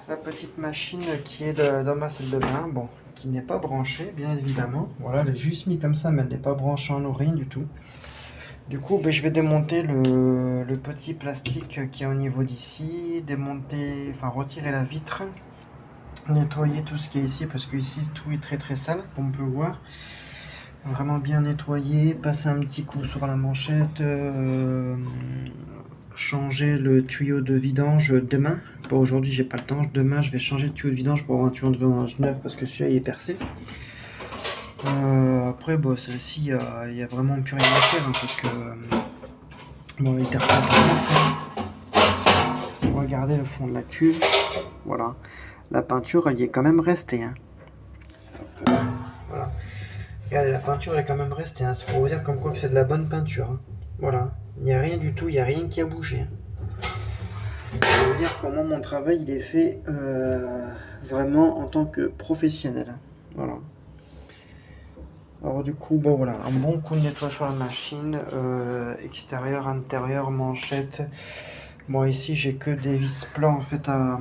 la petite machine qui est dans ma salle de bain, bon, qui n'est pas branchée, bien évidemment. Voilà, elle est juste mise comme ça, mais elle n'est pas branchée en rien du tout. Du coup, je vais démonter le petit plastique qui est au niveau d'ici, démonter, enfin retirer la vitre, nettoyer tout ce qui est ici, parce que ici tout est très très sale, comme on peut voir. Vraiment bien nettoyer, passer un petit coup sur la manchette, changer le tuyau de vidange demain. Pas aujourd'hui, j'ai pas le temps. Demain, je vais changer le tuyau de vidange pour avoir un tuyau de vidange neuf parce que celui-là il est percé. Après, bon, celle-ci, il y a vraiment plus rien à faire hein, parce que bon, il est regardez le fond de la cuve. Voilà, la peinture, elle y est quand même restée. Hein. Voilà. Regardez, la peinture elle est quand même restée. Hein. C'est pour vous dire comme quoi que c'est de la bonne peinture. Hein. Voilà, il n'y a rien du tout, il n'y a rien qui a bougé. Hein. Ça veut dire comment mon travail il est fait vraiment en tant que professionnel. Voilà. Alors du coup, bon voilà, un bon coup de nettoyage sur la machine, extérieur, intérieur, manchette. Bon ici j'ai que des vis plans en fait à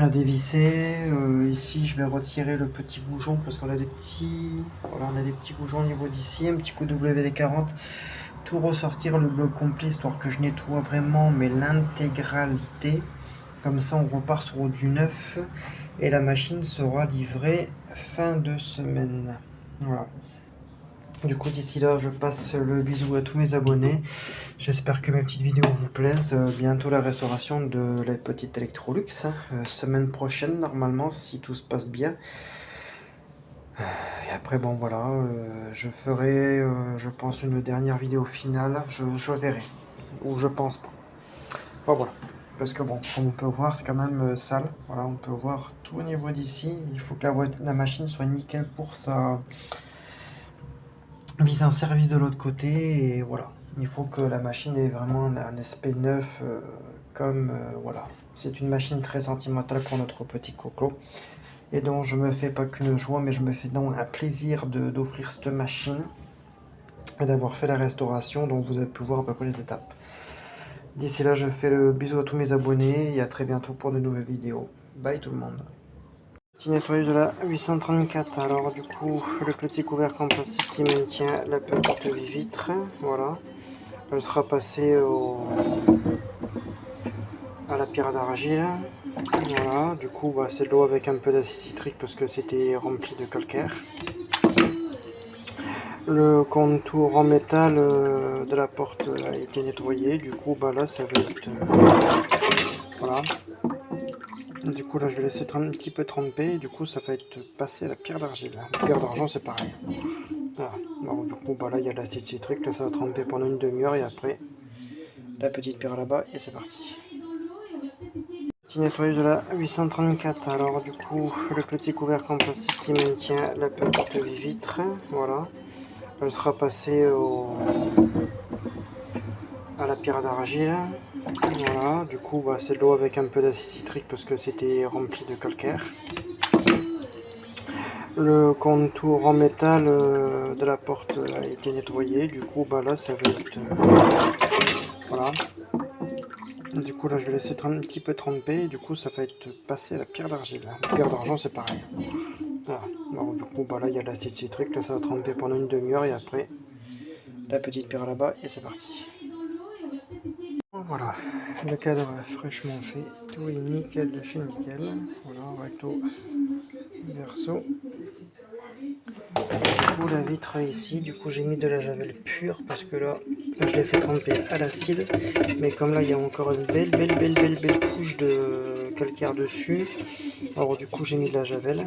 dévisser. Ici je vais retirer le petit bouchon parce qu'on a des petits, voilà, on a des petits bougons au niveau d'ici, un petit coup WD-40. Tout ressortir le bloc complet histoire que je nettoie vraiment mais l'intégralité. Comme ça on repart sur du neuf et la machine sera livrée fin de semaine. Voilà. Du coup d'ici là je passe le bisou à tous mes abonnés. J'espère que mes petites vidéos vous plaisent. Bientôt la restauration de la petite Electrolux. Semaine prochaine normalement si tout se passe bien. Et après bon voilà, je ferai je pense une dernière vidéo finale. Je verrai. Ou je pense pas. Enfin voilà. Parce que bon, comme on peut voir, c'est quand même sale. Voilà, on peut voir tout au niveau d'ici. Il faut que la machine soit nickel pour sa mise en service de l'autre côté. Et voilà, il faut que la machine ait vraiment un aspect neuf. Voilà, c'est une machine très sentimentale pour notre petit coco. Et donc je me fais pas qu'une joie, mais je me fais donc un plaisir d'offrir cette machine. Et d'avoir fait la restauration, donc vous avez pu voir à peu près les étapes. D'ici là, je fais le bisou à tous mes abonnés et à très bientôt pour de nouvelles vidéos. Bye tout le monde. Petit nettoyage de la 834. Alors du coup, le petit couvercle en plastique qui maintient la petite vitre. Voilà. Elle sera passée à la pierre d'argile. Voilà. Du coup, c'est de l'eau avec un peu d'acide citrique parce que c'était rempli de calcaire. Le contour en métal de la porte a été nettoyé. Du coup, là, ça va être... voilà. Du coup, là, je vais laisser un petit peu tremper. Et du coup, ça va être passé à la pierre d'argile. La pierre d'argent, c'est pareil. Voilà. Bon, du coup, là, il y a de l'acide citrique. Là, ça va tremper pendant une demi-heure. Et après, la petite pierre là-bas. Et c'est parti. Petit nettoyage de la 834. Alors, du coup, le petit couvercle en plastique qui maintient la petite vitre. Voilà. Elle sera passée à la pierre d'argile. Voilà, du coup c'est de l'eau avec un peu d'acide citrique parce que c'était rempli de calcaire. Le contour en métal de la porte a été nettoyé. Du coup là ça va être... voilà. Du coup là je vais laisser un petit peu tremper. Et du coup ça va être passé à la pierre d'argile. La pierre d'argent c'est pareil. Voilà. Bon, du coup là il y a de l'acide citrique. Là ça va tremper pendant une demi-heure. Et après la petite pierre là-bas. Et c'est parti. Voilà, le cadre est fraîchement fait, tout est nickel de chez nickel. Voilà, recto, verso. Du coup, la vitre ici, du coup j'ai mis de la javel pure parce que là, je l'ai fait tremper à l'acide. Mais comme là, il y a encore une belle couche de calcaire dessus. Alors du coup, j'ai mis de la javel.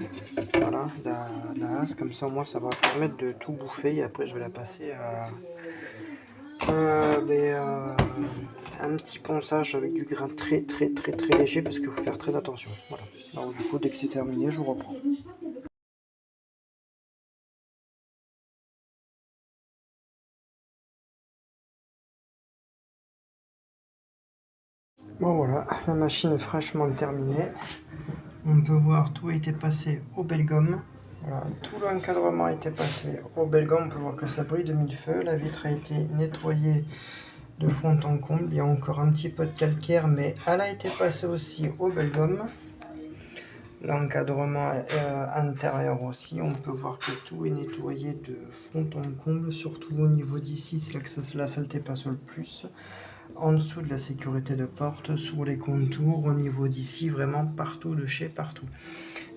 Voilà, de la hasse, comme ça au moins ça va permettre de tout bouffer. Et après, je vais la passer à... un petit ponçage avec du grain très léger parce qu'il faut faire très attention. Voilà. Alors du coup dès que c'est terminé je vous reprends. Bon voilà, la machine est fraîchement terminée. On peut voir tout a été passé au belgum. Voilà, tout l'encadrement a été passé au belgum. On peut voir que ça brille de mille feux. La vitre a été nettoyée de fond en comble. Il y a encore un petit peu de calcaire mais elle a été passée aussi au belgum. L'encadrement intérieur aussi, on peut voir que tout est nettoyé de fond en comble, surtout au niveau d'ici, c'est là que la saleté passe le plus. En dessous de la sécurité de porte, sous les contours, au niveau d'ici, vraiment partout, de chez partout.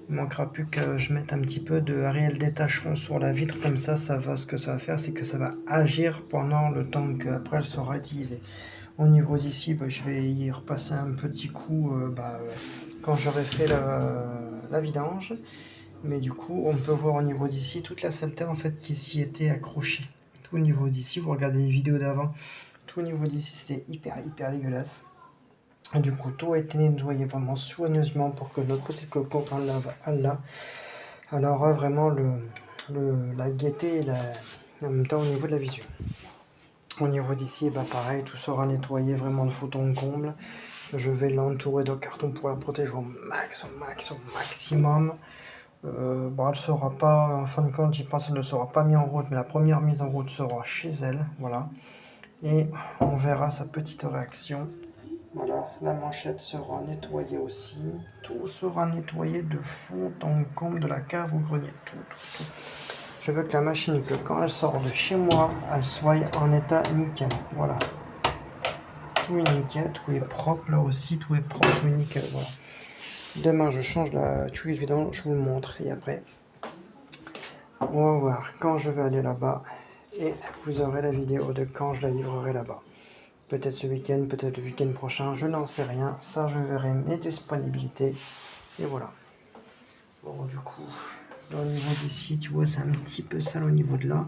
Il manquera plus que je mette un petit peu de réel détachement sur la vitre, comme ça, ce que ça va faire, c'est que ça va agir pendant le temps qu'après elle sera utilisée. Au niveau d'ici, je vais y repasser un petit coup quand j'aurai fait la vidange. Mais du coup, on peut voir au niveau d'ici toute la saleté en fait qui s'y était accrochée. Tout au niveau d'ici, vous regardez les vidéos d'avant, tout au niveau d'ici c'était hyper dégueulasse. Et du coup, tout a été nettoyé vraiment soigneusement pour que notre petite coco en lave elle aura vraiment la gaieté et en même temps au niveau de la vision. Au niveau d'ici, pareil, tout sera nettoyé vraiment de fond en comble. Je vais l'entourer de carton pour la protéger au maximum. Elle sera pas, en fin de compte, j'y pense, elle ne sera pas mise en route, mais la première mise en route sera chez elle, voilà. Et on verra sa petite réaction. Voilà, la manchette sera nettoyée aussi. Tout sera nettoyé de fond en comble, de la cave au grenier, tout. Je veux que la machine, que quand elle sort de chez moi, elle soit en état nickel. Voilà. Tout est nickel, tout est propre là aussi, tout est propre, tout est nickel. Voilà. Demain, je change la tuyauche vidange, je vous le montre. Et après, on va voir quand je vais aller là-bas. Et vous aurez la vidéo de quand je la livrerai là-bas. Peut-être ce week-end, peut-être le week-end prochain, je n'en sais rien. Ça, je verrai mes disponibilités. Et voilà. Bon, du coup, là, au niveau d'ici, tu vois, c'est un petit peu sale au niveau de là.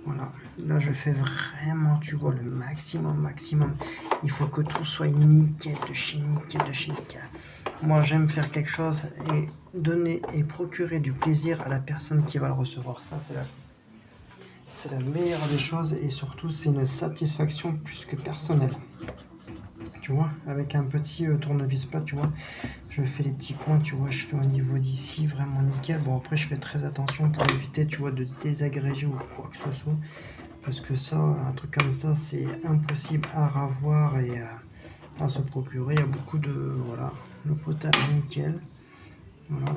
Voilà. Là, je fais vraiment, tu vois, le maximum. Il faut que tout soit nickel, de chez nickel. Moi, j'aime faire quelque chose et donner et procurer du plaisir à la personne qui va le recevoir. Ça, c'est la meilleure des choses et surtout, c'est une satisfaction plus que personnelle. Tu vois, avec un petit tournevis plat, tu vois, je fais les petits coins, tu vois, je fais au niveau d'ici vraiment nickel. Bon, après, je fais très attention pour éviter, tu vois, de désagréger ou quoi que ce soit. Parce que ça, un truc comme ça, c'est impossible à ravoir et à se procurer. Il y a beaucoup de, voilà, le potable nickel. Voilà,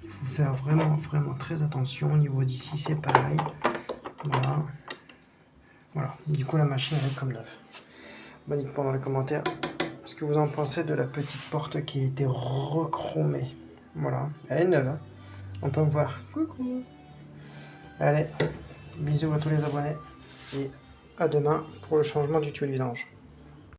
il faut faire vraiment très attention. Au niveau d'ici, c'est pareil. Voilà. Du coup, la machine elle est comme neuve. Dites-moi dans les commentaires ce que vous en pensez de la petite porte qui a été rechromée. Voilà, elle est neuve, hein. On peut me voir. Coucou. Allez, bisous à tous les abonnés et à demain pour le changement du tuyau de vidange.